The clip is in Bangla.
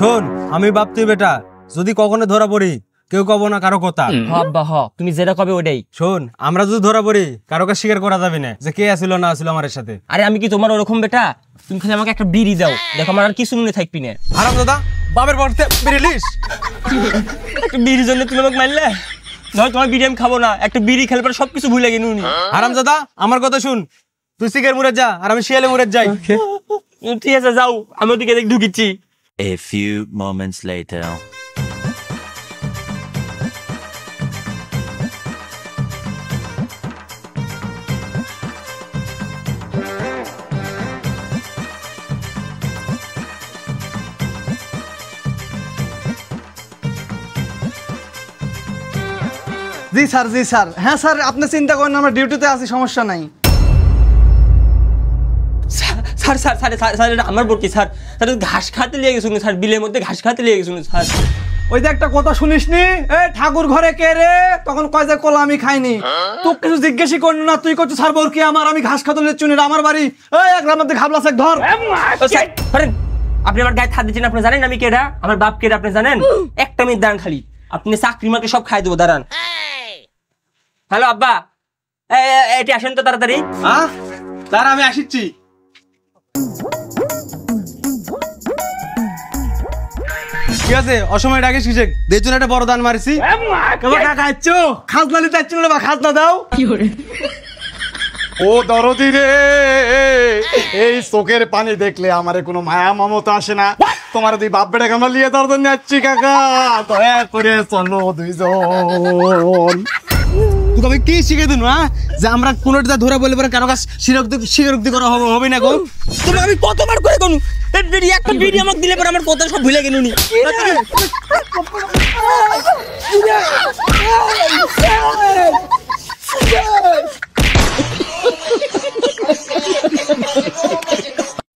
শোন, আমি বাপ তুই বেটা, যদি কখনো ধরা পড়ি কেউ কব না কারো কথা। আব্বা হ, তুমি যেটা কবে ওটাই। শোন, আমরা যদি ধরা পড়ি কারো কাছে স্বীকার করা যাবে না যে কে আসিল না আসিল আমার সাথে। আরে আমি কি তোমার ওরকম বেটা? তুমি খালি আমাকে একটা বিড়ি দাও, দেখো আমার আর কিছু মনে থাকবি না। হারাম দাদা, বাপের পড়তে বেরিলিস একটা বিড়ির জন্য তুমি আমাকে মারলে? ধর তোমার বিড়ি আমি খাবো না, একটা বিড়ি খেলে পরে সবকিছু ভুলে গেলি উনি। হারাম দাদা, আমার কথা শুন, তুই শিখের মুড়ে যা আর আমি শিয়ালে মুড়ে যাই। ঠিক আছে যাও, আমি ওদিকে ঢুকিচ্ছি। A few moments later. G sir, G sir. হ্যাঁ স্যার, আপনি চিন্তা করেন, আমরা ডিউটিতে আছি, সমস্যা নাই। স্যার স্যার স্যার স্যার আমার বলছি স্যার, স্যার ঘাস খাতে লেগে গেছিল স্যার, বিলের মধ্যে ঘাস খাতে লেগে গেছিল স্যার। ওই যে একটা কথা শুনিসনি, এ ঠাকুর ঘরে কে রে, তখন কয় যে কলা আমি খাইনি। তুই কিছু জিজ্ঞেসই করলি না, তুই করছিস স্যার বলকি আমার, আমি ঘাস খাতে লেচ্ছি না, আমার বাড়ি এই একরার মধ্যে ঘাবলাস এক ধর। আপনি আমার গায়ে হাত দিচ্ছেন, আপনি জানেন আমি কেডা, আমার বাপ কেডা আপনি জানেন? একটা মিনিট দাঁড়ান খালি, আপনি চাকরি মাকে সব খাই দেবো, দাঁড়ান। হ্যালো আব্বা, এটি আসেন তো তাড়াতাড়ি। তার আমি আসিচ্ছি। ঠিক আছে, অসময় ডাকিস কিসে, দেখুন একটা বড় দান মারিছি। খাজনা নিতে আসছিল না, খাজনা দাও। ও দরদি রে, এই চোখের পানি দেখলে আমার কোনো মায়া মমতা আসে না। তোমার দুই বাপ বেটাকে আমরা লিয়ে দরদ যাচ্ছি কাকা, দয়া করে চলো দুইজন। তোকে কি শিখে দিন যে আমরা কোনোটা ধরা বলে পরে কারো কাছে স্বীকারোক্তি করা হবে না গো? তুমি আমি কতবার করে কোন একটা বিড়ি আমাকে দিলে পরে আমার কথা সব ভুলে গেল।